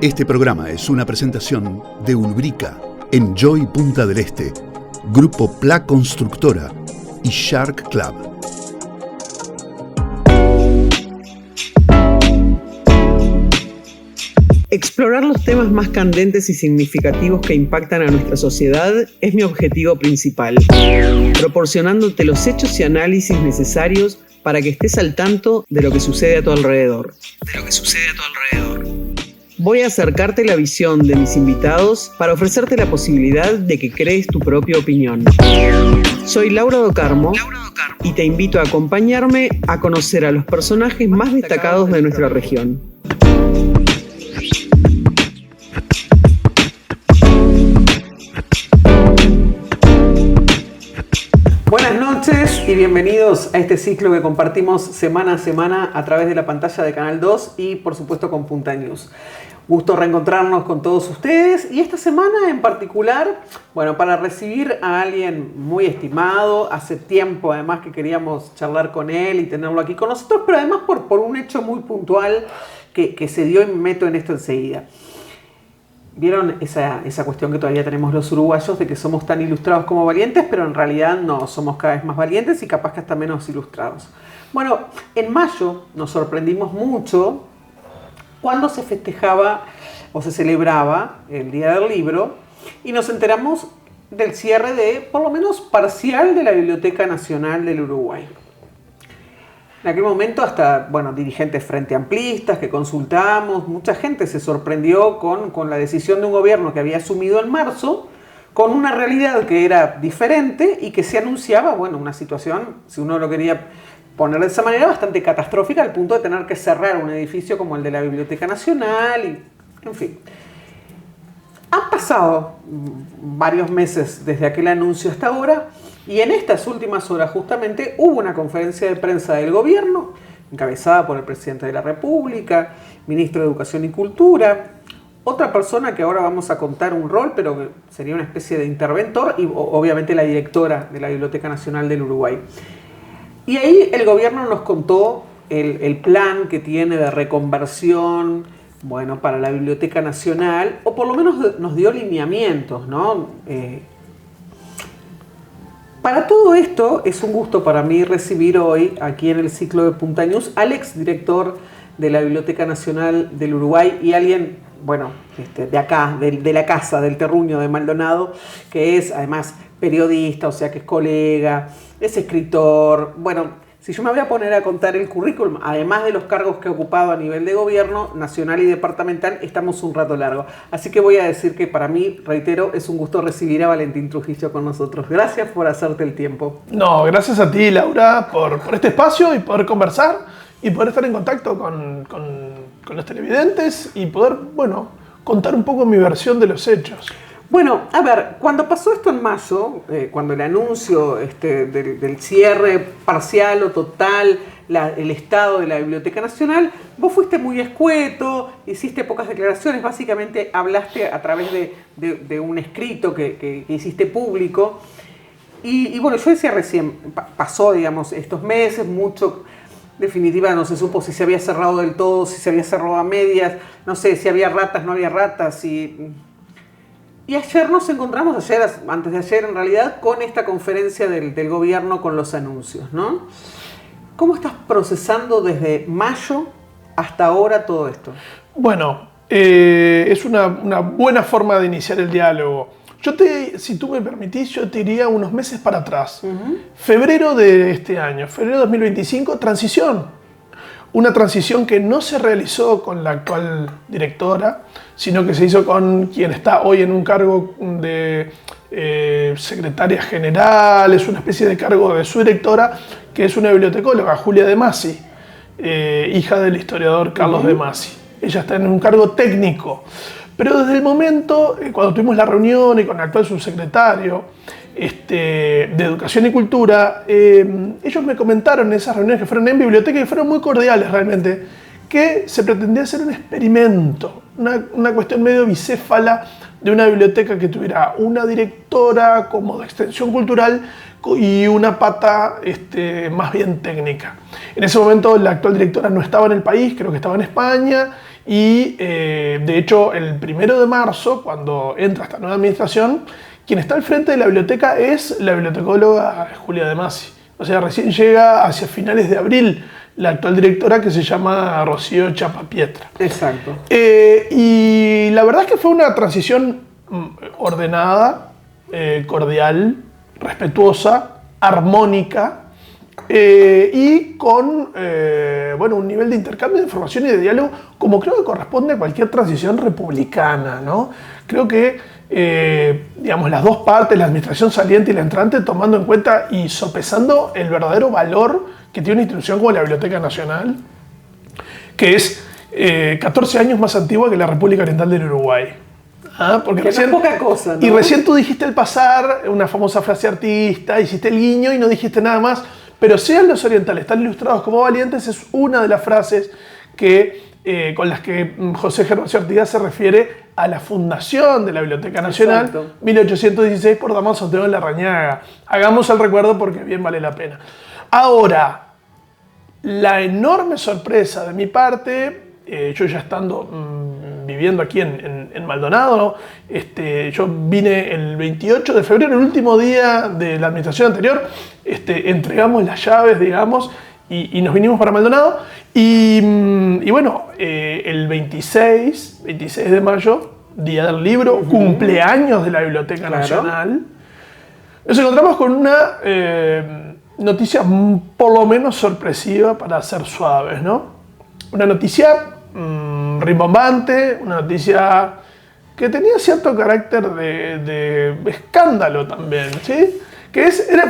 Este programa es una presentación de Ulbrica, Enjoy Punta del Este, Grupo Pla Constructora y Shark Club. Explorar los temas más candentes y significativos que impactan a nuestra sociedad es mi objetivo principal, proporcionándote los hechos y análisis necesarios para que estés al tanto de lo que sucede a tu alrededor. Voy a acercarte la visión de mis invitados para ofrecerte la posibilidad de que crees tu propia opinión. Soy Laura Do Carmo y te invito a acompañarme a conocer a los personajes más destacados de nuestra región. Buenas noches y bienvenidos a este ciclo que compartimos semana a semana a través de la pantalla de Canal 2 y por supuesto con Punta News. Gusto reencontrarnos con todos ustedes y esta semana en particular, bueno, para recibir a alguien muy estimado, hace tiempo además que queríamos charlar con él y tenerlo aquí con nosotros, pero además por un hecho muy puntual que se dio y me meto en esto enseguida. ¿Vieron esa cuestión que todavía tenemos los uruguayos de que somos tan ilustrados como valientes, pero en realidad no, somos cada vez más valientes y capaz que hasta menos ilustrados? Bueno, en mayo nos sorprendimos mucho cuando se festejaba o se celebraba el Día del Libro y nos enteramos del cierre de, por lo menos parcial, de la Biblioteca Nacional del Uruguay. En aquel momento hasta, bueno, dirigentes frente amplistas que consultamos, mucha gente se sorprendió con la decisión de un gobierno que había asumido en marzo, con una realidad que era diferente y que se anunciaba, bueno, una situación, si uno lo quería poner de esa manera, bastante catastrófica al punto de tener que cerrar un edificio como el de la Biblioteca Nacional y, en fin. Han pasado varios meses desde aquel anuncio hasta ahora. Y en estas últimas horas justamente hubo una conferencia de prensa del gobierno, encabezada por el presidente de la República, ministro de Educación y Cultura, otra persona que ahora vamos a contar un rol, pero que sería una especie de interventor, y obviamente la directora de la Biblioteca Nacional del Uruguay. Y ahí el gobierno nos contó el plan que tiene de reconversión, bueno, para la Biblioteca Nacional, o por lo menos nos dio lineamientos, ¿no? Para todo esto, es un gusto para mí recibir hoy, aquí en el ciclo de Punta News, al exdirector de la Biblioteca Nacional del Uruguay y alguien, bueno, de acá, de la casa, del terruño de Maldonado, que es además periodista, o sea que es colega, es escritor. Bueno, si yo me voy a poner a contar el currículum, además de los cargos que he ocupado a nivel de gobierno, nacional y departamental, estamos un rato largo. Así que voy a decir que para mí, reitero, es un gusto recibir a Valentín Trujillo con nosotros. Gracias por hacerte el tiempo. No, gracias a ti, Laura, por este espacio y poder conversar y poder estar en contacto con los televidentes y poder, bueno, contar un poco mi versión de los hechos. Bueno, a ver, cuando pasó esto en mayo, cuando el anuncio del cierre parcial o total, el estado de la Biblioteca Nacional, vos fuiste muy escueto, hiciste pocas declaraciones, básicamente hablaste a través de un escrito que hiciste público. Y bueno, yo decía recién, pasó, digamos, estos meses, mucho, en definitiva no se supo si se había cerrado del todo, si se había cerrado a medias, no sé, si había ratas, no había ratas, Y ayer nos encontramos, antes de ayer en realidad, con esta conferencia del gobierno con los anuncios, ¿no? ¿Cómo estás procesando desde mayo hasta ahora todo esto? Bueno, es una buena forma de iniciar el diálogo. Si tú me permitís, yo te iría unos meses para atrás. Febrero de este año, febrero de 2025, transición. Una transición que no se realizó con la actual directora, sino que se hizo con quien está hoy en un cargo de secretaria general, es una especie de cargo de su directora, que es una bibliotecóloga, Julia De Masi, hija del historiador Carlos De Masi. Ella está en un cargo técnico, pero desde el momento, cuando tuvimos la reunión y con el actual subsecretario de Educación y Cultura, ellos me comentaron en esas reuniones que fueron en biblioteca y fueron muy cordiales realmente, que se pretendía hacer un experimento, una cuestión medio bicéfala de una biblioteca que tuviera una directora como de extensión cultural y una pata más bien técnica. En ese momento la actual directora no estaba en el país, creo que estaba en España, y de De hecho, el 1 de marzo, cuando entra esta nueva administración, quien está al frente de la biblioteca es la bibliotecóloga Julia De Masi. O sea, recién llega hacia finales de abril la actual directora, que se llama Rocío Chapapietra. Exacto. Y la verdad es que fue una transición ordenada, cordial, respetuosa, armónica, y con un nivel de intercambio de información y de diálogo como creo que corresponde a cualquier transición republicana, ¿no? Creo que las dos partes, la administración saliente y la entrante, tomando en cuenta y sopesando el verdadero valor que tiene una institución como la Biblioteca Nacional, que es 14 años más antigua que la República Oriental del Uruguay. Porque que recién, no es poca cosa, ¿no? Y recién tú dijiste al pasar una famosa frase artista, hiciste el guiño y no dijiste nada más, pero sean los orientales tan ilustrados como valientes es una de las frases con las que José Gervasio Artigas se refiere a la fundación de la Biblioteca Nacional, Exacto. 1816, por Damaso Santiago de Larrañaga. Hagamos el recuerdo porque bien vale la pena. Ahora, la enorme sorpresa de mi parte, yo ya estando viviendo aquí en Maldonado, yo vine el 28 de febrero, el último día de la administración anterior, entregamos las llaves, digamos, y nos vinimos para Maldonado. Y bueno, el 26 de mayo, Día del Libro, cumpleaños de la Biblioteca Nacional, nos encontramos con una noticia por lo menos sorpresiva, para ser suaves, ¿no? Una noticia rimbombante, una noticia que tenía cierto carácter de escándalo también, ¿sí?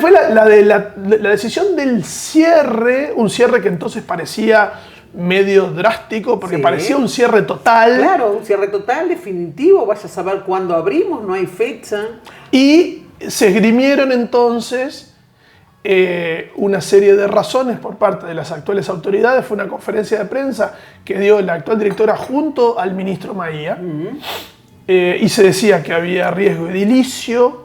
Fue la decisión del cierre, un cierre que entonces parecía medio drástico, porque parecía un cierre total. Claro, un cierre total, definitivo, vaya a saber cuándo abrimos, no hay fecha. Y se esgrimieron entonces una serie de razones por parte de las actuales autoridades. Fue una conferencia de prensa que dio la actual directora junto al ministro Maía, y se decía que había riesgo edilicio,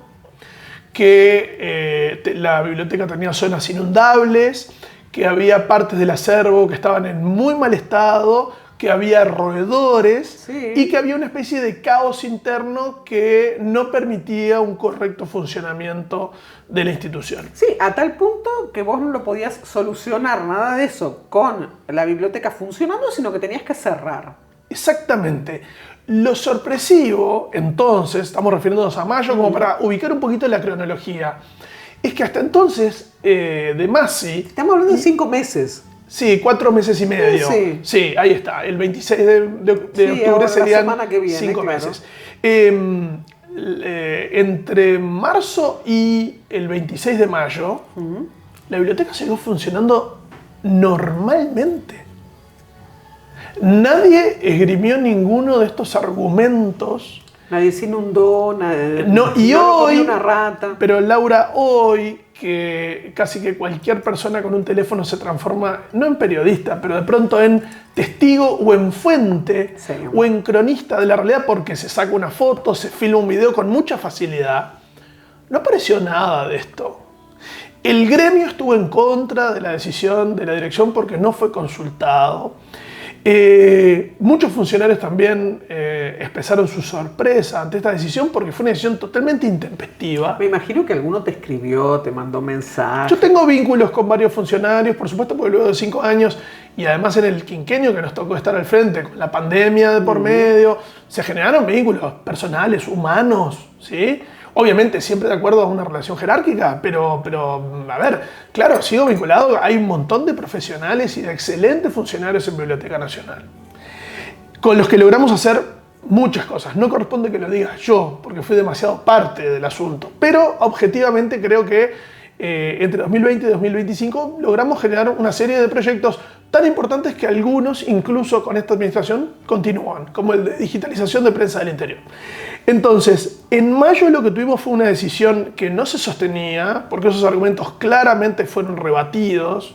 que la biblioteca tenía zonas inundables, que había partes del acervo que estaban en muy mal estado, que había roedores, y que había una especie de caos interno que no permitía un correcto funcionamiento de la institución. Sí, a tal punto que vos no lo podías solucionar, nada de eso, con la biblioteca funcionando, sino que tenías que cerrar. Exactamente. Lo sorpresivo, entonces, estamos refiriéndonos a mayo como para ubicar un poquito la cronología, es que hasta entonces De Masi... Estamos hablando de 5 meses. Sí, 4 meses y medio. Sí, ahí está. El 26 de octubre serían 5 meses. Entre marzo y el 26 de mayo, la biblioteca siguió funcionando normalmente. Nadie esgrimió ninguno de estos argumentos. Nadie se inundó, nadie comió una rata. Pero Laura, hoy que casi que cualquier persona con un teléfono se transforma, no en periodista, pero de pronto en testigo o en fuente, o en cronista de la realidad, porque se saca una foto, se filma un video con mucha facilidad, no apareció nada de esto. El gremio estuvo en contra de la decisión de la dirección porque no fue consultado. Muchos funcionarios también expresaron su sorpresa ante esta decisión porque fue una decisión totalmente intempestiva. Me imagino que alguno te escribió, te mandó mensajes. Yo tengo vínculos con varios funcionarios, por supuesto, porque luego de 5 años y además en el quinquenio que nos tocó estar al frente con la pandemia de por medio, se generaron vínculos personales, humanos, ¿sí? Obviamente siempre de acuerdo a una relación jerárquica, pero a ver, claro, sigo vinculado, hay un montón de profesionales y de excelentes funcionarios en Biblioteca Nacional, con los que logramos hacer muchas cosas. No corresponde que lo diga yo, porque fui demasiado parte del asunto, pero objetivamente creo que entre 2020 y 2025 logramos generar una serie de proyectos tan importantes que algunos, incluso con esta administración, continúan, como el de digitalización de prensa del interior. Entonces, en mayo lo que tuvimos fue una decisión que no se sostenía, porque esos argumentos claramente fueron rebatidos.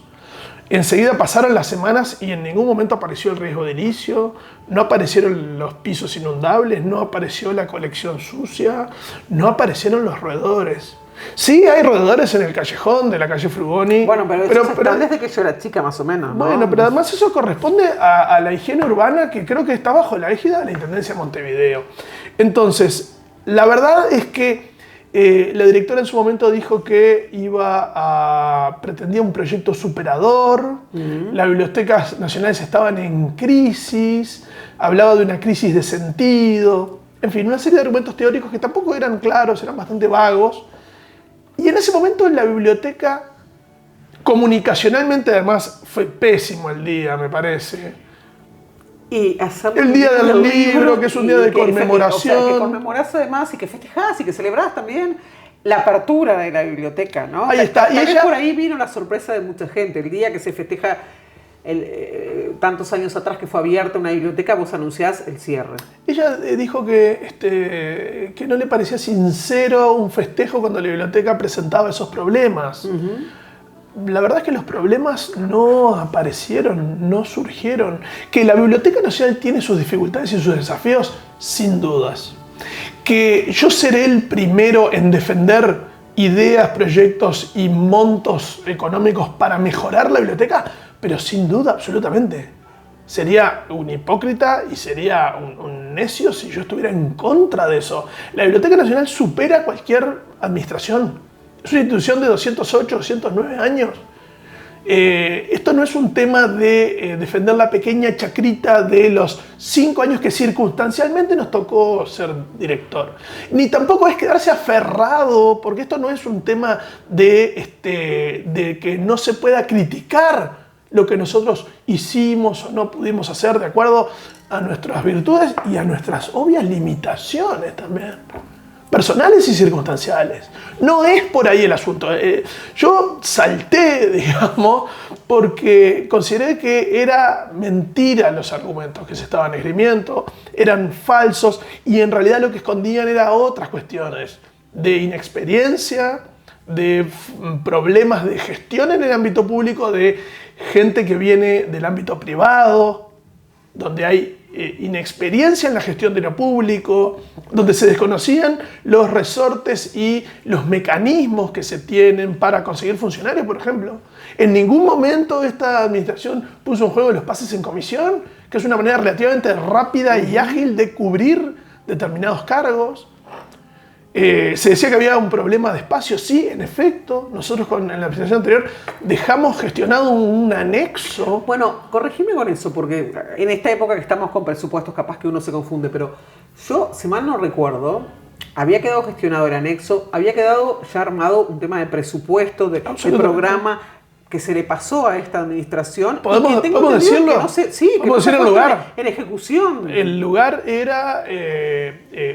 Enseguida pasaron las semanas y en ningún momento apareció el riesgo de edilicio, no aparecieron los pisos inundables, no apareció la colección sucia, no aparecieron los roedores. Sí, hay roedores en el callejón de la calle Frugoni. Bueno, pero eso están desde que yo era chica, más o menos, ¿no? Bueno, pero además eso corresponde a la higiene urbana, que creo que está bajo la égida de la Intendencia de Montevideo. Entonces, la verdad es que la directora en su momento dijo que pretendía un proyecto superador, las bibliotecas nacionales estaban en crisis, hablaba de una crisis de sentido, en fin, una serie de argumentos teóricos que tampoco eran claros, eran bastante vagos. Y en ese momento la biblioteca, comunicacionalmente además, fue pésimo el día, me parece. Y hacer el día del libro, que es un día de conmemoración. O sea, que conmemorás además y que festejás y que celebrás también la apertura de la biblioteca, ¿no? Ahí está. Y ella, por ahí vino la sorpresa de mucha gente. El día que se festeja tantos años atrás que fue abierta una biblioteca, vos anunciás el cierre. Ella dijo que no le parecía sincero un festejo cuando la biblioteca presentaba esos problemas. La verdad es que los problemas no aparecieron, no surgieron. Que la Biblioteca Nacional tiene sus dificultades y sus desafíos, sin dudas. Que yo seré el primero en defender ideas, proyectos y montos económicos para mejorar la biblioteca, pero sin duda, absolutamente. Sería un hipócrita y sería un necio si yo estuviera en contra de eso. La Biblioteca Nacional supera cualquier administración. Es una institución de 208, 209 años. Esto no es un tema de defender la pequeña chacrita de los 5 años que circunstancialmente nos tocó ser director. Ni tampoco es quedarse aferrado, porque esto no es un tema de que no se pueda criticar lo que nosotros hicimos o no pudimos hacer de acuerdo a nuestras virtudes y a nuestras obvias limitaciones también, personales y circunstanciales. No es por ahí el asunto. Yo salté, digamos, porque consideré que era mentira los argumentos que se estaban esgrimiendo, eran falsos y en realidad lo que escondían eran otras cuestiones de inexperiencia, de problemas de gestión en el ámbito público, de gente que viene del ámbito privado, donde hay inexperiencia en la gestión de lo público, donde se desconocían los resortes y los mecanismos que se tienen para conseguir funcionarios, por ejemplo. En ningún momento esta administración puso en juego los pases en comisión, que es una manera relativamente rápida y ágil de cubrir determinados cargos. Se decía que había un problema de espacio. Sí, en efecto, nosotros en la administración anterior dejamos gestionado un anexo. Bueno, corregime con eso, porque en esta época que estamos con presupuestos capaz que uno se confunde, pero yo, si mal no recuerdo, había quedado gestionado el anexo, había quedado ya armado un tema de presupuesto, de programa que se le pasó a esta administración. ¿Podemos decirlo? Que no sé, sí, ¿podemos decir el lugar? En ejecución. El lugar era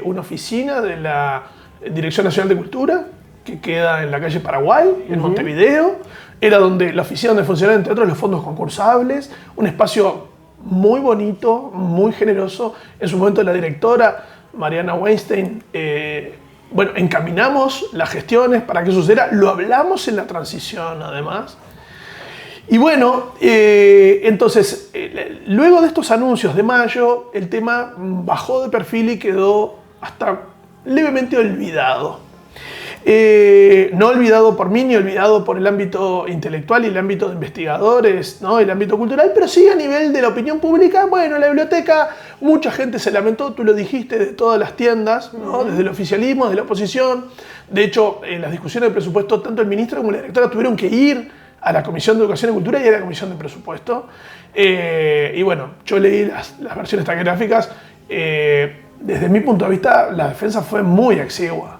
una oficina de la Dirección Nacional de Cultura, que queda en la calle Paraguay, en Montevideo. Era la oficina donde funcionaban, entre otros, los fondos concursables. Un espacio muy bonito, muy generoso. En su momento la directora, Mariana Weinstein, encaminamos las gestiones para que sucediera. Lo hablamos en la transición, además. Y bueno, entonces, luego de estos anuncios de mayo, el tema bajó de perfil y quedó hasta levemente olvidado. No olvidado por mí, ni olvidado por el ámbito intelectual y el ámbito de investigadores, ¿no? El ámbito cultural, pero sí a nivel de la opinión pública. Bueno, la biblioteca, mucha gente se lamentó, tú lo dijiste, de todas las tiendas, ¿no? Desde el oficialismo, desde la oposición. De hecho, en las discusiones de presupuesto, tanto el ministro como la directora tuvieron que ir a la Comisión de Educación y Cultura y a la Comisión de Presupuesto. Y bueno, yo leí las versiones taquigráficas. Desde mi punto de vista, la defensa fue muy exigua.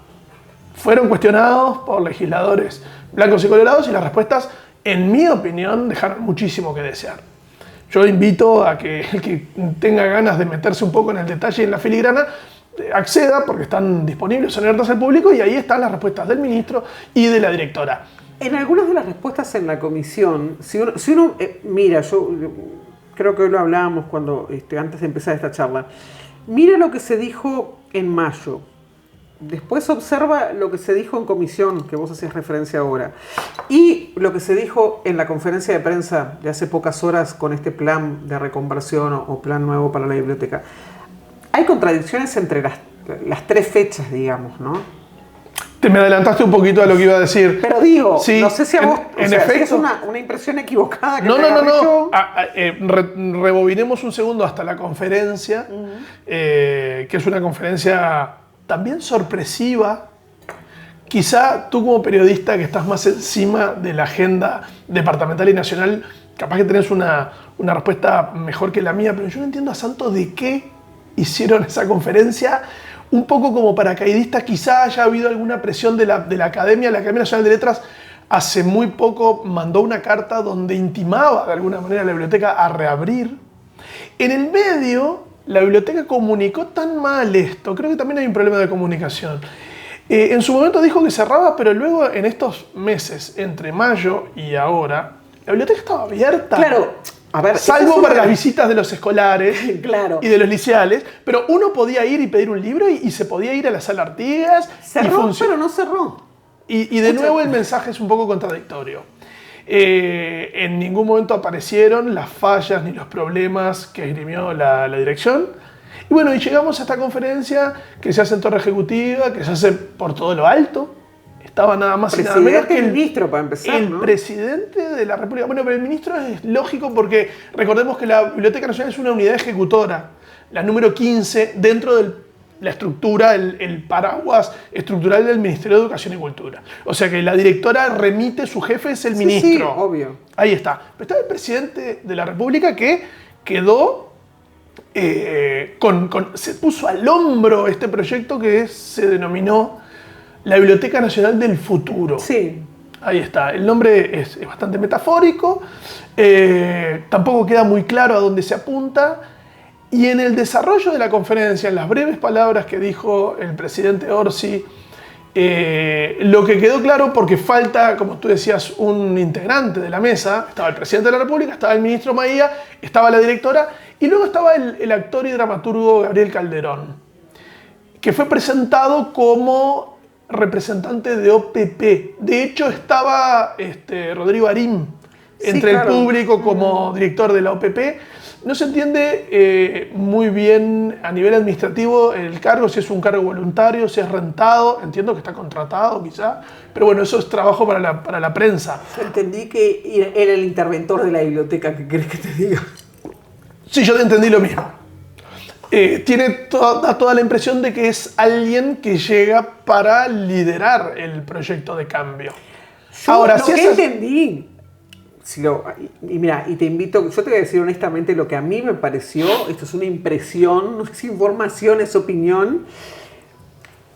Fueron cuestionados por legisladores blancos y colorados y las respuestas, en mi opinión, dejaron muchísimo que desear. Yo invito a que el que tenga ganas de meterse un poco en el detalle y en la filigrana, acceda, porque están disponibles, son abiertas al público, y ahí están las respuestas del ministro y de la directora. En algunas de las respuestas en la comisión, si uno mira, yo creo que hoy lo hablábamos antes de empezar esta charla. Mira lo que se dijo en mayo. Después observa lo que se dijo en comisión, que vos hacías referencia ahora. Y lo que se dijo en la conferencia de prensa de hace pocas horas con este plan de reconversión o plan nuevo para la biblioteca. Hay contradicciones entre las tres fechas, digamos, ¿no? Te me adelantaste un poquito a lo que iba a decir. Pero digo, sí, no sé si a vos en efecto, si es una impresión equivocada que no. yo. Rebobinemos un segundo hasta la conferencia, que es una conferencia también sorpresiva. Quizá tú como periodista que estás más encima de la agenda departamental y nacional, capaz que tenés una respuesta mejor que la mía, pero yo no entiendo a santo de qué hicieron esa conferencia. Un poco como paracaidista, quizá haya habido alguna presión de la Academia. La Academia Nacional de Letras hace muy poco mandó una carta donde intimaba de alguna manera a la biblioteca a reabrir. En el medio, la biblioteca comunicó tan mal esto, creo que también hay un problema de comunicación. En su momento dijo que cerraba, pero luego en estos meses, entre mayo y ahora, la biblioteca estaba abierta. Claro. A ver, salvo para las visitas de los escolares claro. y de los liceales, pero uno podía ir y pedir un libro y se podía ir a la sala Artigas. Cerró, pero no cerró. Y de nuevo el mensaje es un poco contradictorio. En ningún momento aparecieron las fallas ni los problemas que esgrimió la dirección. Y bueno, y llegamos a esta conferencia que se hace en Torre Ejecutiva, que se hace por todo lo alto. Estaba nada más y nada menos que el ministro, para empezar, el ¿no? presidente de la República. Bueno, pero el ministro es lógico porque recordemos que la Biblioteca Nacional es una unidad ejecutora, la número 15 dentro de la estructura, el paraguas estructural del Ministerio de Educación y Cultura. O sea que la directora remite, su jefe es el ministro. Sí, obvio. Ahí está. Pero estaba el presidente de la República que quedó se puso al hombro este proyecto que se denominó la Biblioteca Nacional del Futuro. Sí. Ahí está. El nombre es bastante metafórico, tampoco queda muy claro a dónde se apunta. Y en el desarrollo de la conferencia, en las breves palabras que dijo el presidente Orsi, lo que quedó claro, porque falta, como tú decías, un integrante de la mesa, estaba el presidente de la República, estaba el ministro Maía, estaba la directora, y luego estaba el actor y dramaturgo Gabriel Calderón, que fue presentado como representante de OPP. De hecho, estaba Rodrigo Arim entre el público como director de la OPP. No se entiende muy bien a nivel administrativo el cargo, si es un cargo voluntario, si es rentado. Entiendo que está contratado quizá, pero bueno, eso es trabajo para la prensa. Yo entendí que era el interventor de la biblioteca, ¿qué querés que te diga? Sí, yo entendí lo mismo. Da toda la impresión de que es alguien que llega para liderar el proyecto de cambio. Ahora, lo que entendí, y mira, y te invito, yo te voy a decir honestamente lo que a mí me pareció, esto es una impresión, no es información, es opinión,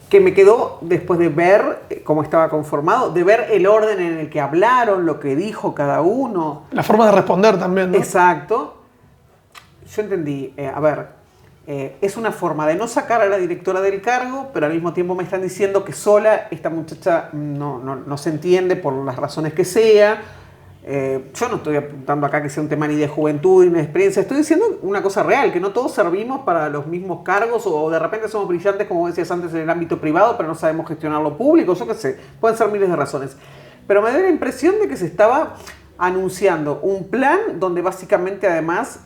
que me quedó después de ver cómo estaba conformado, de ver el orden en el que hablaron, lo que dijo cada uno. La forma de responder también, ¿no? Exacto. Yo entendí, es una forma de no sacar a la directora del cargo, pero al mismo tiempo me están diciendo que sola esta muchacha no se entiende por las razones que sea. Yo no estoy apuntando acá que sea un tema ni de juventud ni de experiencia, estoy diciendo una cosa real, que no todos servimos para los mismos cargos o de repente somos brillantes, como decías antes, en el ámbito privado, pero no sabemos gestionar lo público, yo qué sé, pueden ser miles de razones. Pero me da la impresión de que se estaba anunciando un plan donde básicamente además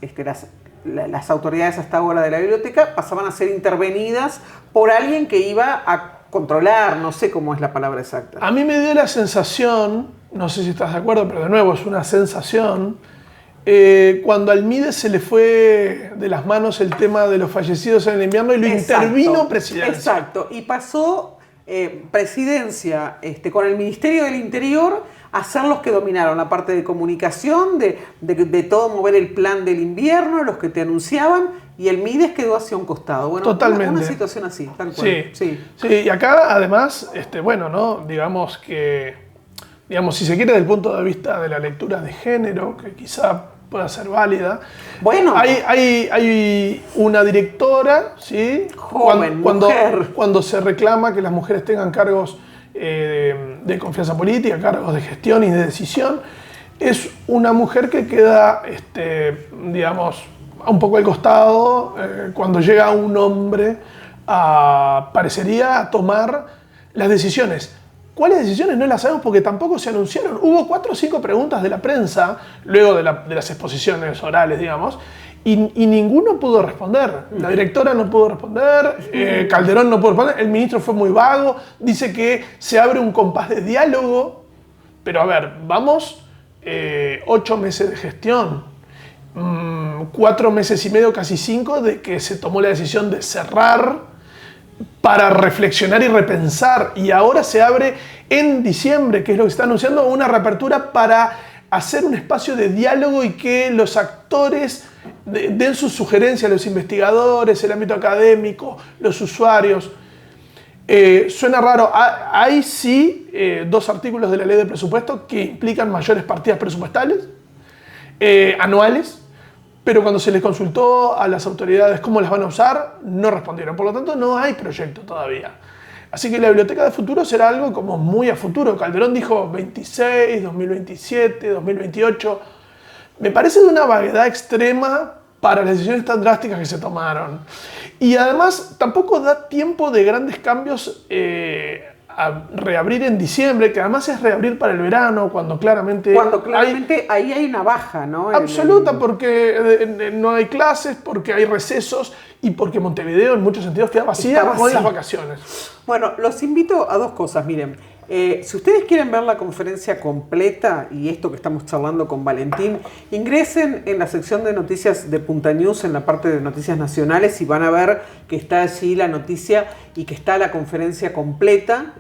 las autoridades hasta ahora de la biblioteca pasaban a ser intervenidas por alguien que iba a controlar, no sé cómo es la palabra exacta. A mí me dio la sensación, no sé si estás de acuerdo, pero de nuevo es una sensación, cuando al MIDE se le fue de las manos el tema de los fallecidos en el invierno y lo intervino Presidencia. Exacto, y pasó Presidencia con el Ministerio del Interior a ser los que dominaron la parte de comunicación, de todo mover el plan del invierno, los que te anunciaban, y el MIDES quedó hacia un costado. Bueno, totalmente. Una situación así, tal cual. Sí, y acá además, bueno, ¿no? Digamos, si se quiere desde el punto de vista de la lectura de género, que quizá pueda ser válida. Bueno, hay una directora, ¿sí? Joven, mujer. Cuando se reclama que las mujeres tengan cargos de confianza política, cargos de gestión y de decisión, es una mujer que queda, digamos, un poco al costado cuando llega un hombre parecería a tomar las decisiones. ¿Cuáles decisiones? No las sabemos porque tampoco se anunciaron. Hubo 4 o 5 preguntas de la prensa, luego de las exposiciones orales, digamos, y ninguno pudo responder. La directora no pudo responder, Calderón no pudo responder, el ministro fue muy vago, dice que se abre un compás de diálogo, pero a ver, vamos 8 meses de gestión, 4 meses y medio, casi 5, de que se tomó la decisión de cerrar para reflexionar y repensar, y ahora se abre en diciembre, que es lo que se está anunciando, una reapertura para hacer un espacio de diálogo y que los actores den sus sugerencias, los investigadores, el ámbito académico, los usuarios. Suena raro. Hay sí 2 artículos de la ley de presupuesto que implican mayores partidas presupuestales anuales, pero cuando se les consultó a las autoridades cómo las van a usar, no respondieron. Por lo tanto, no hay proyecto todavía. Así que la biblioteca de futuro será algo como muy a futuro. Calderón dijo 26, 2027, 2028. Me parece de una vaguedad extrema para las decisiones tan drásticas que se tomaron. Y además tampoco da tiempo de grandes cambios a reabrir en diciembre, que además es reabrir para el verano, cuando claramente ahí hay una baja, ¿no? Absoluta, porque no hay clases, porque hay recesos y porque Montevideo en muchos sentidos queda vacía con las vacaciones. Bueno, los invito a 2 cosas, miren. Si ustedes quieren ver la conferencia completa y esto que estamos charlando con Valentín, ingresen en la sección de noticias de Punta News, en la parte de noticias nacionales, y van a ver que está allí la noticia y que está la conferencia completa,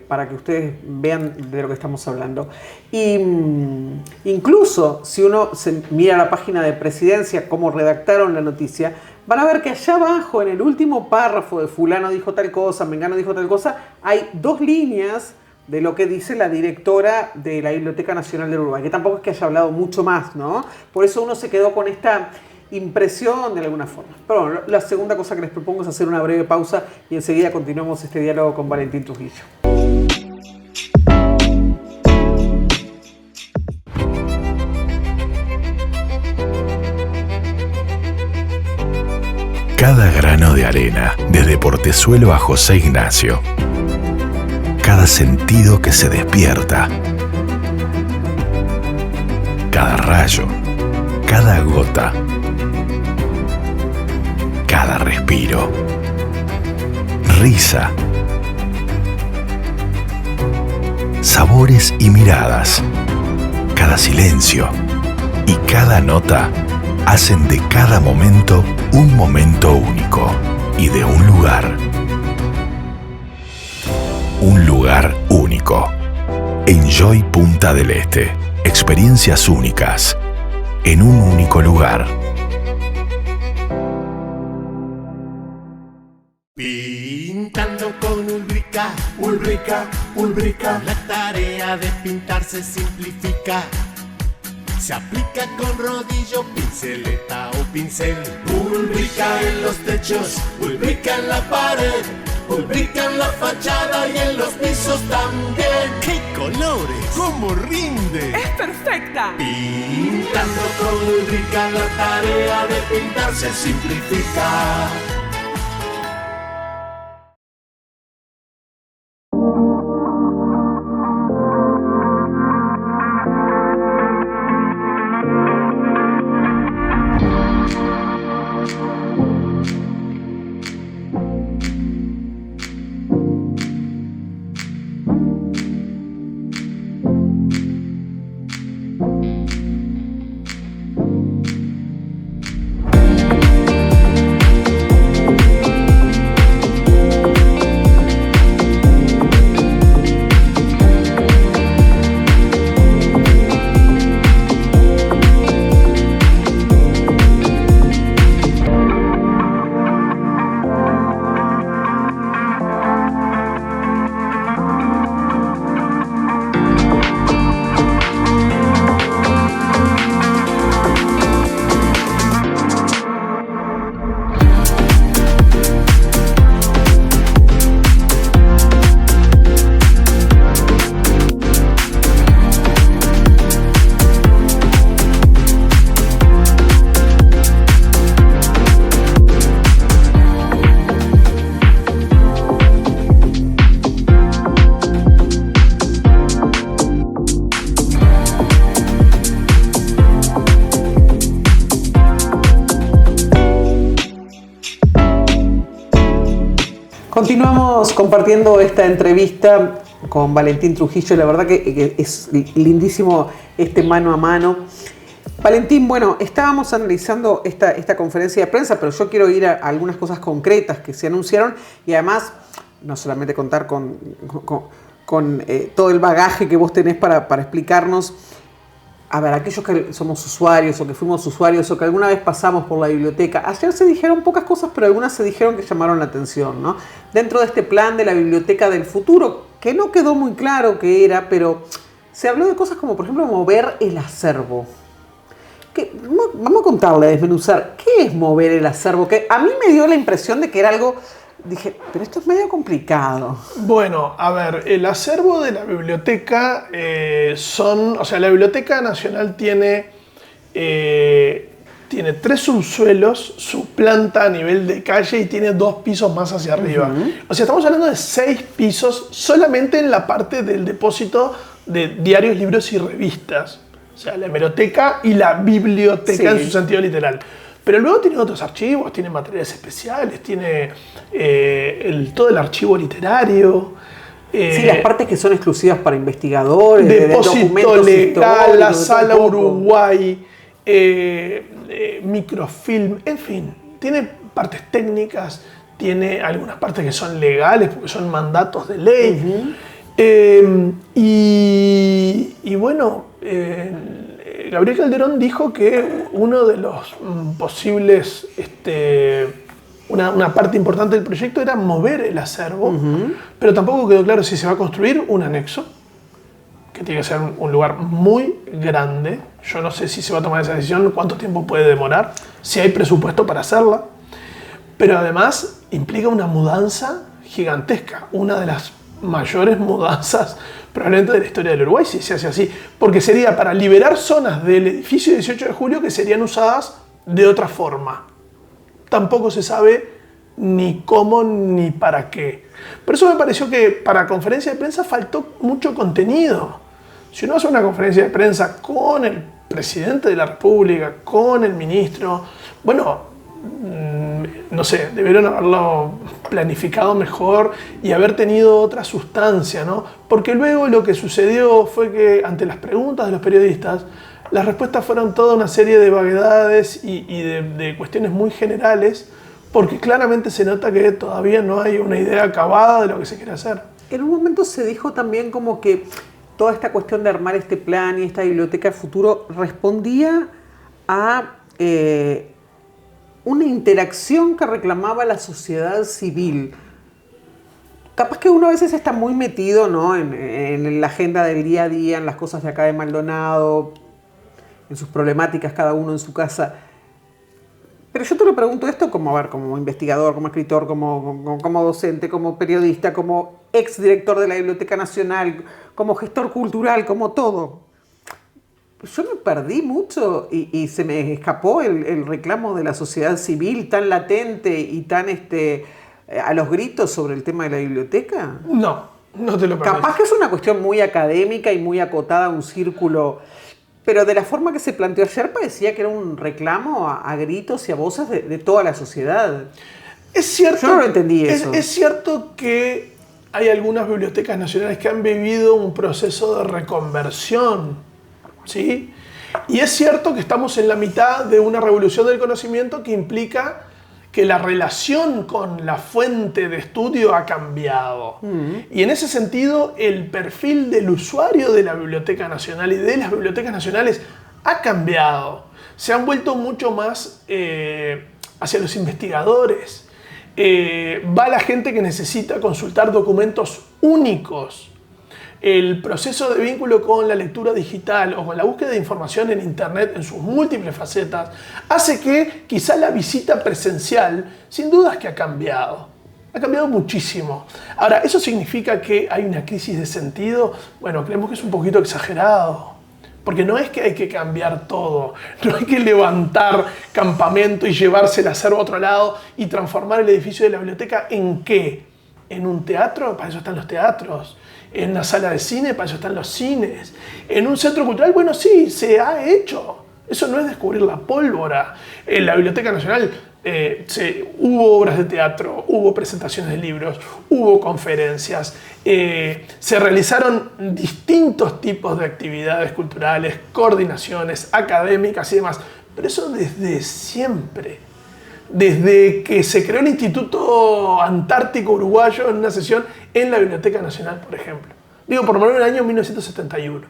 para que ustedes vean de lo que estamos hablando. Y incluso si uno se mira la página de Presidencia, cómo redactaron la noticia, van a ver que allá abajo, en el último párrafo de fulano dijo tal cosa, mengano dijo tal cosa, hay 2 líneas de lo que dice la directora de la Biblioteca Nacional del Uruguay, que tampoco es que haya hablado mucho más, ¿no? Por eso uno se quedó con esta impresión de alguna forma. Pero bueno, la segunda cosa que les propongo es hacer una breve pausa y enseguida continuamos este diálogo con Valentín Trujillo. Cada grano de arena, desde Portezuelo a José Ignacio. Cada sentido que se despierta. Cada rayo, cada gota, cada respiro. Risa. Sabores y miradas. Cada silencio y cada nota hacen de cada momento un momento único y de un lugar único. Enjoy Punta del Este. Experiencias únicas en un único lugar. Pintando con Ulbrica, Ulbrica, Ulbrica. La tarea de pintar se simplifica. Se aplica con rodillo, pinceleta o pincel. Ulbrica en los techos, Ulbrica en la pared, Ulbrica en la fachada y en los pisos también. ¡Qué colores! ¡Cómo rinde! ¡Es perfecta! Pintando con Ulbrica, la tarea de pintar se simplifica. Continuamos compartiendo esta entrevista con Valentín Trujillo. La verdad que es lindísimo este mano a mano. Valentín, bueno, estábamos analizando esta conferencia de prensa, pero yo quiero ir a algunas cosas concretas que se anunciaron y además no solamente contar con todo el bagaje que vos tenés para explicarnos. A ver, aquellos que somos usuarios o que fuimos usuarios o que alguna vez pasamos por la biblioteca, ayer se dijeron pocas cosas, pero algunas se dijeron que llamaron la atención, ¿no? Dentro de este plan de la biblioteca del futuro, que no quedó muy claro qué era, pero se habló de cosas como, por ejemplo, mover el acervo. Vamos a contarle, a desmenuzar, ¿qué es mover el acervo? Que a mí me dio la impresión de que era algo... Dije, pero esto es medio complicado. Bueno, a ver, el acervo de la biblioteca la Biblioteca Nacional tiene 3 subsuelos, su planta a nivel de calle y tiene 2 pisos más hacia arriba. O sea, estamos hablando de 6 pisos solamente en la parte del depósito de diarios, libros y revistas. O sea, la hemeroteca y la biblioteca en su sentido literal. Pero luego tiene otros archivos, tiene materiales especiales, tiene todo el archivo literario. Sí, las partes que son exclusivas para investigadores, depósito legal, la sala Uruguay, microfilm, en fin, tiene partes técnicas, tiene algunas partes que son legales porque son mandatos de ley. Y bueno, Gabriel Calderón dijo que uno de los posibles, una parte importante del proyecto era mover el acervo, pero tampoco quedó claro si se va a construir un anexo, que tiene que ser un lugar muy grande. Yo no sé si se va a tomar esa decisión, cuánto tiempo puede demorar, si hay presupuesto para hacerla, pero además implica una mudanza gigantesca, una de las mayores mudanzas probablemente de la historia del Uruguay, si se hace así, porque sería para liberar zonas del edificio 18 de julio que serían usadas de otra forma. Tampoco se sabe ni cómo ni para qué. Por eso me pareció que para conferencia de prensa faltó mucho contenido. Si uno hace una conferencia de prensa con el presidente de la República, con el ministro, bueno, no sé, debieron haberlo planificado mejor y haber tenido otra sustancia, ¿no? Porque luego lo que sucedió fue que ante las preguntas de los periodistas, las respuestas fueron toda una serie de vaguedades y de cuestiones muy generales, porque claramente se nota que todavía no hay una idea acabada de lo que se quiere hacer. En un momento se dijo también como que toda esta cuestión de armar este plan y esta biblioteca de futuro respondía a una interacción que reclamaba la sociedad civil. Capaz que uno a veces está muy metido, ¿no? en la agenda del día a día, en las cosas de acá de Maldonado, en sus problemáticas, cada uno en su casa. Pero yo te lo pregunto esto como investigador, como escritor, como docente, como periodista, como exdirector de la Biblioteca Nacional, como gestor cultural, como todo. Yo me perdí mucho y se me escapó el reclamo de la sociedad civil tan latente y tan a los gritos sobre el tema de la biblioteca. No te lo permito. Capaz que es una cuestión muy académica y muy acotada a un círculo, pero de la forma que se planteó ayer parecía que era un reclamo a gritos y a voces de toda la sociedad. Es cierto. Yo no lo entendí eso. Es cierto que hay algunas bibliotecas nacionales que han vivido un proceso de reconversión. ¿Sí? Y es cierto que estamos en la mitad de una revolución del conocimiento que implica que la relación con la fuente de estudio ha cambiado. Y en ese sentido, el perfil del usuario de la Biblioteca Nacional y de las bibliotecas nacionales ha cambiado. Se han vuelto mucho más hacia los investigadores. Va la gente que necesita consultar documentos únicos. El proceso de vínculo con la lectura digital o con la búsqueda de información en Internet en sus múltiples facetas hace que quizá la visita presencial, sin dudas que ha cambiado muchísimo. Ahora, ¿eso significa que hay una crisis de sentido? Bueno, creemos que es un poquito exagerado, porque no es que hay que cambiar todo, no hay que levantar campamento y llevarse el acervo a otro lado y transformar el edificio de la biblioteca ¿en qué? ¿En un teatro? Para eso están los teatros. ¿En una sala de cine? Para eso están los cines. ¿En un centro cultural? Bueno, sí, se ha hecho. Eso no es descubrir la pólvora. La Biblioteca Nacional hubo obras de teatro, hubo presentaciones de libros, hubo conferencias, se realizaron distintos tipos de actividades culturales, coordinaciones académicas y demás. Pero eso desde siempre. Desde que se creó el Instituto Antártico Uruguayo en una sesión en la Biblioteca Nacional, por ejemplo. Digo, por lo menos en el año 1971.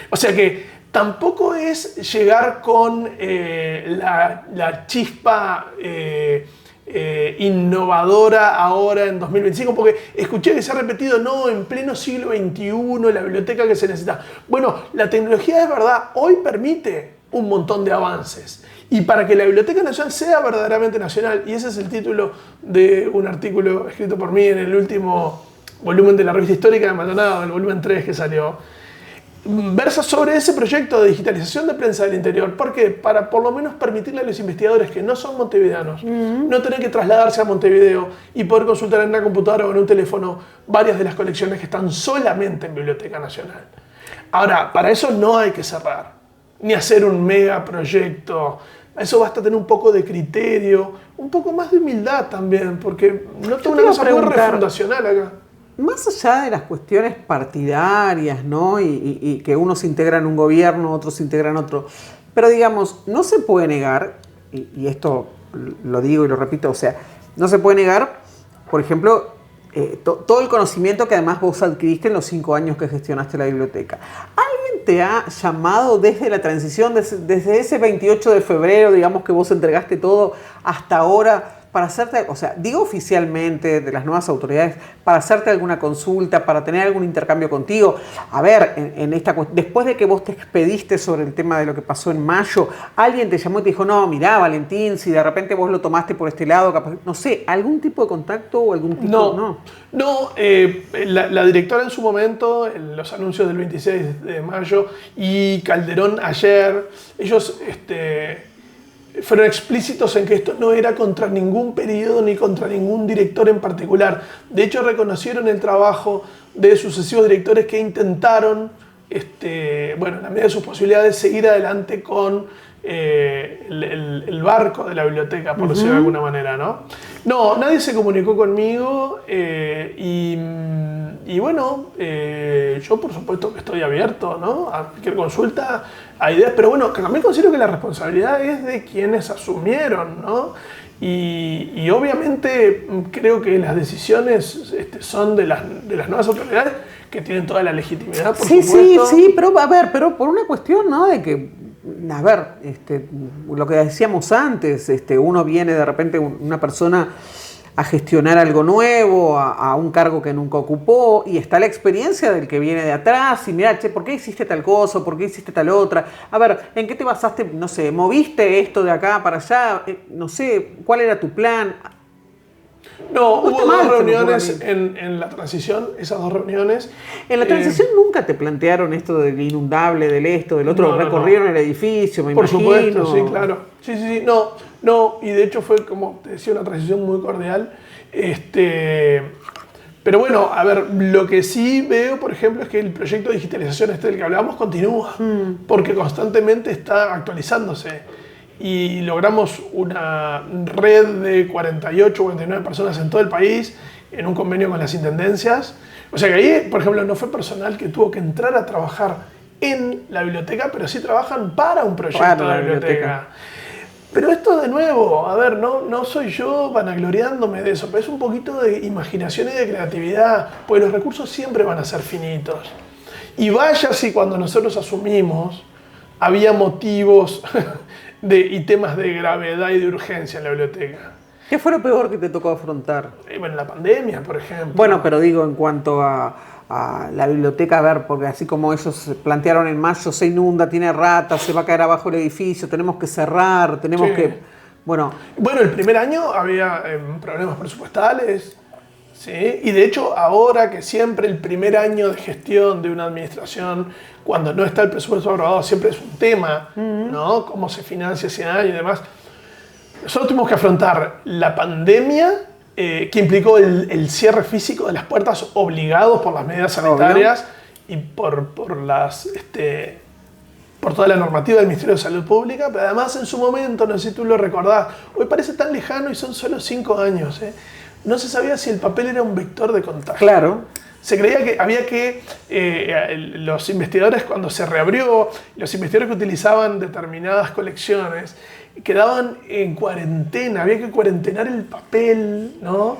O sea que tampoco es llegar con la chispa innovadora ahora en 2025, porque escuché que se ha repetido, no, en pleno siglo XXI, la biblioteca que se necesita. Bueno, la tecnología es verdad, hoy permite un montón de avances. Y para que la Biblioteca Nacional sea verdaderamente nacional, y ese es el título de un artículo escrito por mí en el último volumen de la Revista Histórica de Maldonado, el volumen 3 que salió, versa sobre ese proyecto de digitalización de prensa del interior. ¿Por qué? Para por lo menos permitirle a los investigadores que no son montevideanos no tener que trasladarse a Montevideo y poder consultar en una computadora o en un teléfono varias de las colecciones que están solamente en Biblioteca Nacional. Ahora, para eso no hay que cerrar, ni hacer un megaproyecto. Eso basta tener un poco de criterio, un poco más de humildad también, porque no tengo una cosa muy refundacional acá. Más allá de las cuestiones partidarias, ¿no? Y que unos integran un gobierno, otros integran otro. Pero digamos, no se puede negar, y esto lo digo y lo repito, o sea, no se puede negar, por ejemplo, todo el conocimiento que además vos adquiriste en los 5 años que gestionaste la biblioteca. ¿Alguien te ha llamado desde la transición, desde ese 28 de febrero, digamos que vos entregaste todo, hasta ahora, para hacerte, o sea, digo oficialmente de las nuevas autoridades, para hacerte alguna consulta, para tener algún intercambio contigo? A ver, después de que vos te expediste sobre el tema de lo que pasó en mayo, alguien te llamó y te dijo, no, mirá, Valentín, si de repente vos lo tomaste por este lado, capaz, no sé, ¿algún tipo de contacto o algún tipo? No, la directora en su momento, en los anuncios del 26 de mayo, y Calderón ayer, ellos fueron explícitos en que esto no era contra ningún periodo ni contra ningún director en particular. De hecho, reconocieron el trabajo de sucesivos directores que intentaron, bueno, en la medida de sus posibilidades, seguir adelante con el barco de la biblioteca, por decirlo de alguna manera, ¿no? No, nadie se comunicó conmigo y bueno, yo por supuesto que estoy abierto, ¿no? A cualquier consulta, a ideas, pero bueno, también considero que la responsabilidad es de quienes asumieron, ¿no? Y obviamente creo que las decisiones son de las nuevas autoridades que tienen toda la legitimidad, por supuesto. Sí, pero a ver, pero por una cuestión, ¿no? De que, a ver, lo que decíamos antes, uno viene de repente, una persona a gestionar algo nuevo, a un cargo que nunca ocupó, y está la experiencia del que viene de atrás, y mira, che, ¿por qué hiciste tal cosa? ¿Por qué hiciste tal otra? A ver, ¿en qué te basaste? No sé, ¿moviste esto de acá para allá? No sé, ¿cuál era tu plan? No, hubo dos reuniones en la transición, esas dos reuniones. En la transición nunca te plantearon esto del inundable, del esto, del otro, recorrieron el edificio, me imagino. Por supuesto, sí, claro. Sí, no, y de hecho fue, como te decía, una transición muy cordial. Pero bueno, a ver, lo que sí veo, por ejemplo, es que el proyecto de digitalización del que hablábamos continúa, porque constantemente está actualizándose. Y logramos una red de 48 o 49 personas en todo el país, en un convenio con las intendencias. O sea que ahí, por ejemplo, no fue personal que tuvo que entrar a trabajar en la biblioteca, pero sí trabajan para un proyecto de la biblioteca. Pero esto de nuevo, a ver, no soy yo vanagloriándome de eso, pero es un poquito de imaginación y de creatividad, pues los recursos siempre van a ser finitos. Y vaya si cuando nosotros asumimos había motivos y temas de gravedad y de urgencia en la biblioteca. ¿Qué fue lo peor que te tocó afrontar? Bueno, la pandemia, por ejemplo. Bueno, pero digo, en cuanto a la biblioteca, a ver, porque así como ellos plantearon en mayo, se inunda, tiene ratas, se va a caer abajo el edificio, tenemos que cerrar, tenemos que... Bueno, el primer año había problemas presupuestales, ¿sí? Y de hecho, ahora que siempre el primer año de gestión de una administración, cuando no está el presupuesto aprobado, siempre es un tema, ¿no? Cómo se financia ese año y demás. Nosotros tuvimos que afrontar la pandemia, que implicó el cierre físico de las puertas obligados por las medidas sanitarias y por las por toda la normativa del Ministerio de Salud Pública, pero además en su momento, no sé si tú lo recordás, hoy parece tan lejano y son solo 5 años, no se sabía si el papel era un vector de contagio. Claro. Se creía que había que, los investigadores cuando se reabrió, los investigadores que utilizaban determinadas colecciones quedaban en cuarentena, había que cuarentenar el papel, ¿no?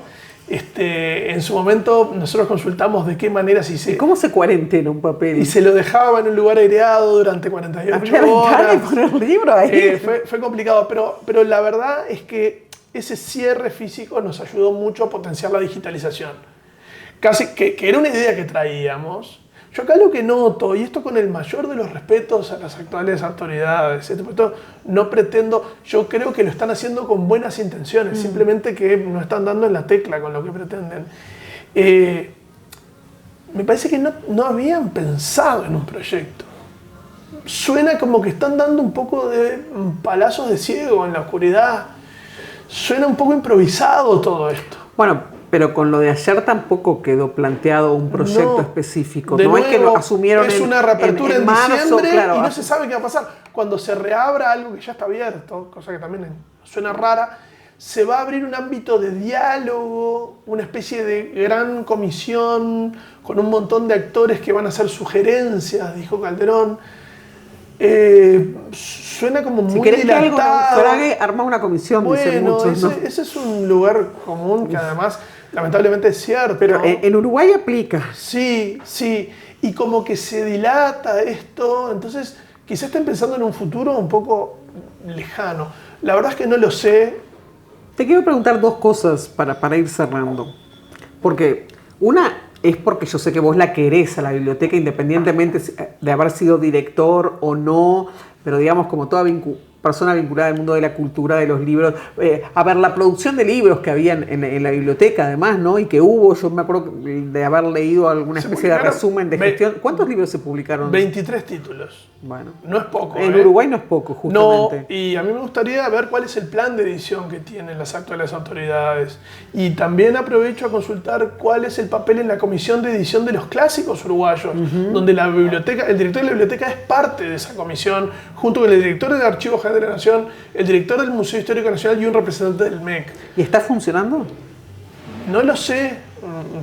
En su momento nosotros consultamos de qué manera ¿Y cómo se cuarentena un papel? Y se lo dejaba en un lugar aireado durante 48 horas. Y poner el libro ahí. Fue complicado, pero la verdad es que ese cierre físico nos ayudó mucho a potenciar la digitalización. Casi que era una idea que traíamos. Yo acá lo que noto, y esto con el mayor de los respetos a las actuales autoridades, no pretendo, yo creo que lo están haciendo con buenas intenciones, simplemente que no están dando en la tecla con lo que pretenden. Me parece que no habían pensado en un proyecto. Suena como que están dando un poco de palazos de ciego en la oscuridad. Suena un poco improvisado todo esto. Bueno, pero con lo de ayer tampoco quedó planteado un proyecto específico. De no nuevo, es que lo asumieron es una reapertura en marzo, diciembre, claro, y no se sabe qué va a pasar. Cuando se reabra algo que ya está abierto, cosa que también suena rara, se va a abrir un ámbito de diálogo, una especie de gran comisión con un montón de actores que van a hacer sugerencias, dijo Calderón. Suena como muy dilatado. Arma una comisión, dicen Bueno, muchos, ¿no? ese es un lugar común que además lamentablemente es cierto. Pero en Uruguay aplica. Sí, y como que se dilata esto, entonces quizás estén pensando en un futuro un poco lejano. La verdad es que no lo sé. Te quiero preguntar 2 cosas para ir cerrando. Porque una es porque yo sé que vos la querés a la biblioteca, independientemente de haber sido director o no, pero digamos como toda persona vinculada al mundo de la cultura, de los libros. A ver, la producción de libros que había en la biblioteca además, ¿no? Y que hubo, yo me acuerdo de haber leído alguna especie de resumen de gestión. ¿Cuántos libros se publicaron? 23 títulos. Bueno. No es poco. En Uruguay no es poco, justamente. No, y a mí me gustaría ver cuál es el plan de edición que tienen las actuales autoridades. Y también aprovecho a consultar cuál es el papel en la comisión de edición de los clásicos uruguayos, donde la biblioteca, el director de la biblioteca es parte de esa comisión, junto con el director del Archivo General de la Nación, el director del Museo Histórico Nacional y un representante del MEC. ¿Y está funcionando? No lo sé.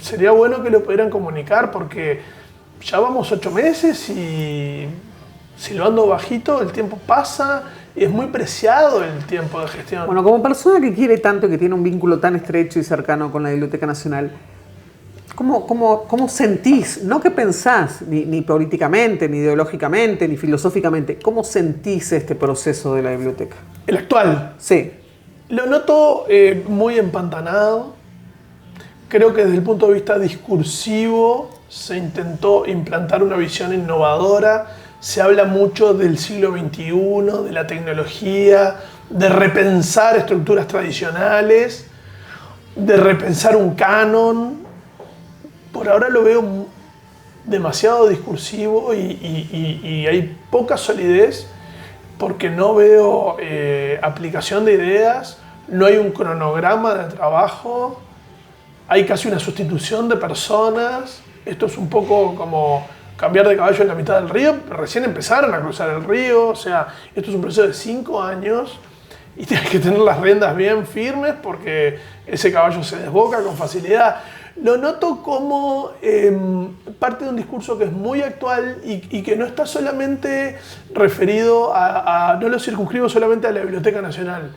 Sería bueno que lo pudieran comunicar porque ya vamos 8 meses y silbando bajito, el tiempo pasa y es muy preciado el tiempo de gestión. Bueno, como persona que quiere tanto, que tiene un vínculo tan estrecho y cercano con la Biblioteca Nacional, ¿cómo sentís? No que pensás, ni políticamente, ni ideológicamente, ni filosóficamente, ¿cómo sentís este proceso de la biblioteca? El actual. Sí. Lo noto muy empantanado. Creo que desde el punto de vista discursivo se intentó implantar una visión innovadora. Se habla mucho del siglo XXI, de la tecnología, de repensar estructuras tradicionales, de repensar un canon. Por ahora lo veo demasiado discursivo y hay poca solidez porque no veo aplicación de ideas, no hay un cronograma de trabajo, hay casi una sustitución de personas. Esto es un poco como cambiar de caballo en la mitad del río, recién empezaron a cruzar el río, o sea, esto es un proceso de 5 años y tienes que tener las riendas bien firmes porque ese caballo se desboca con facilidad. Lo noto como parte de un discurso que es muy actual y que no está solamente referido no lo circunscribo solamente a la Biblioteca Nacional.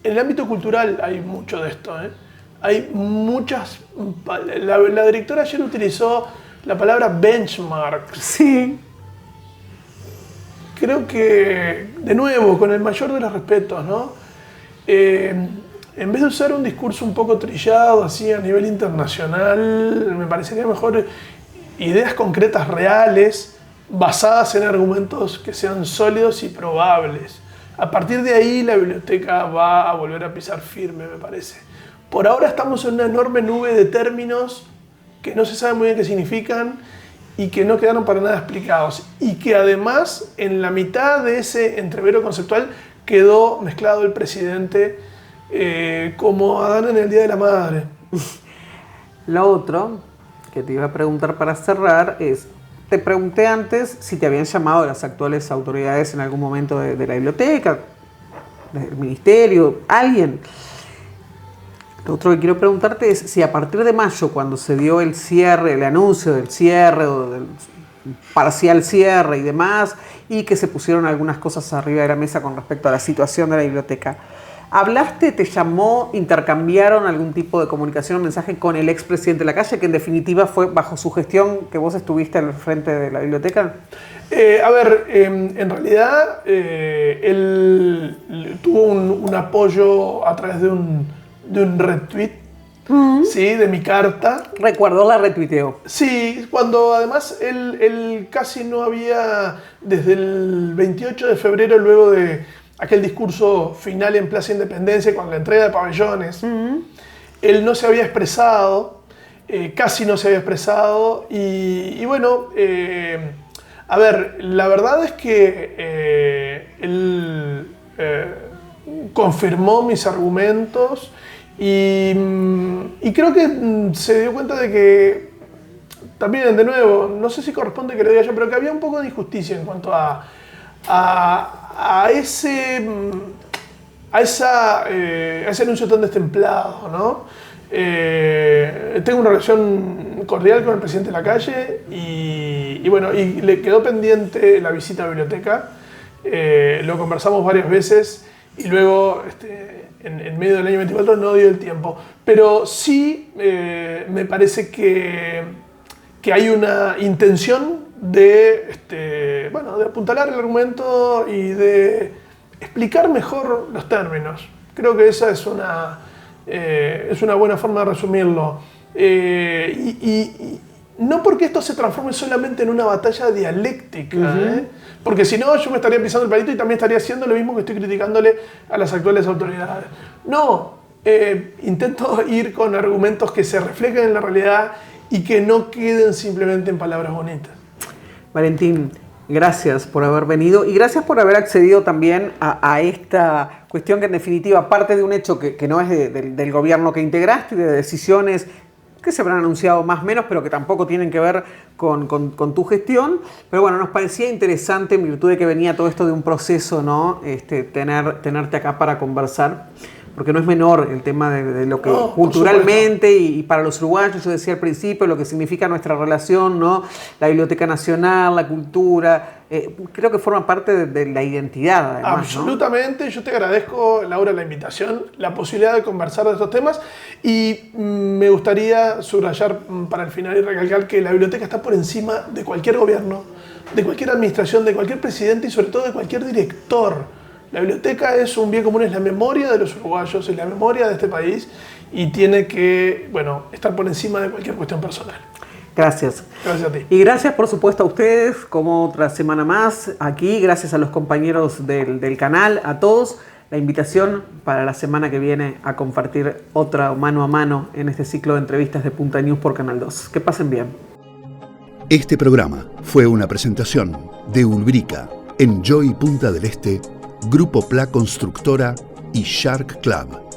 En el ámbito cultural hay mucho de esto, Hay muchas... La directora ayer utilizó la palabra benchmark. Sí. Creo que, de nuevo, con el mayor de los respetos, ¿no? En vez de usar un discurso un poco trillado, así a nivel internacional, me parecería mejor ideas concretas, reales, basadas en argumentos que sean sólidos y probables. A partir de ahí, la biblioteca va a volver a pisar firme, me parece. Por ahora estamos en una enorme nube de términos que no se sabe muy bien qué significan y que no quedaron para nada explicados. Y que además, en la mitad de ese entrevero conceptual, quedó mezclado el presidente como Adán en el Día de la Madre. Lo otro que te iba a preguntar para cerrar es, te pregunté antes si te habían llamado las actuales autoridades en algún momento de la biblioteca, del ministerio, alguien. Lo otro que quiero preguntarte es si a partir de mayo, cuando se dio el cierre, el anuncio del cierre o del parcial cierre y demás, y que se pusieron algunas cosas arriba de la mesa con respecto a la situación de la biblioteca, ¿hablaste, te llamó, intercambiaron algún tipo de comunicación o mensaje con el expresidente Lacalle, que en definitiva fue bajo su gestión que vos estuviste al frente de la biblioteca? En realidad él tuvo un apoyo a través de un retweet, ¿sí? De mi carta. Recuerdo, la retuiteó. Sí, cuando además él casi no había, desde el 28 de febrero, luego de aquel discurso final en Plaza Independencia con la entrega de pabellones, él no se había expresado, casi no se había expresado, y bueno, a ver, la verdad es que él confirmó mis argumentos y creo que se dio cuenta de que, también de nuevo, no sé si corresponde que lo diga yo, pero que había un poco de injusticia en cuanto a ese anuncio tan destemplado, ¿no? Tengo una relación cordial con el presidente Lacalle y bueno, y le quedó pendiente la visita a la biblioteca. Lo conversamos varias veces y luego en medio del año 24 no dio el tiempo. Pero sí me parece que hay una intención de apuntalar el argumento y de explicar mejor los términos. Creo que esa es una buena forma de resumirlo. Y no porque esto se transforme solamente en una batalla dialéctica, porque si no yo me estaría pisando el palito y también estaría haciendo lo mismo que estoy criticándole a las actuales autoridades. No, intento ir con argumentos que se reflejen en la realidad y que no queden simplemente en palabras bonitas. Valentín, gracias por haber venido y gracias por haber accedido también a esta cuestión que en definitiva parte de un hecho que no es del gobierno que integraste y de decisiones que se habrán anunciado más o menos, pero que tampoco tienen que ver con tu gestión. Pero bueno, nos parecía interesante, en virtud de que venía todo esto de un proceso, ¿no? Tenerte acá para conversar, porque no es menor el tema de lo que culturalmente y para los uruguayos, yo decía al principio, lo que significa nuestra relación, ¿no? La Biblioteca Nacional, la cultura, creo que forma parte de la identidad, además, absolutamente, ¿no? Yo te agradezco, Laura, la invitación, la posibilidad de conversar de estos temas y me gustaría subrayar para el final y recalcar que la biblioteca está por encima de cualquier gobierno, de cualquier administración, de cualquier presidente y sobre todo de cualquier director. La biblioteca es un bien común, es la memoria de los uruguayos, es la memoria de este país y tiene que, estar por encima de cualquier cuestión personal. Gracias. Gracias a ti. Y gracias, por supuesto, a ustedes, como otra semana más aquí. Gracias a los compañeros del canal, a todos. La invitación para la semana que viene a compartir otra mano a mano en este ciclo de entrevistas de Punta News por Canal 2. Que pasen bien. Este programa fue una presentación de Ulbrica, Enjoy Punta del Este, Grupo Pla Constructora y Shark Club.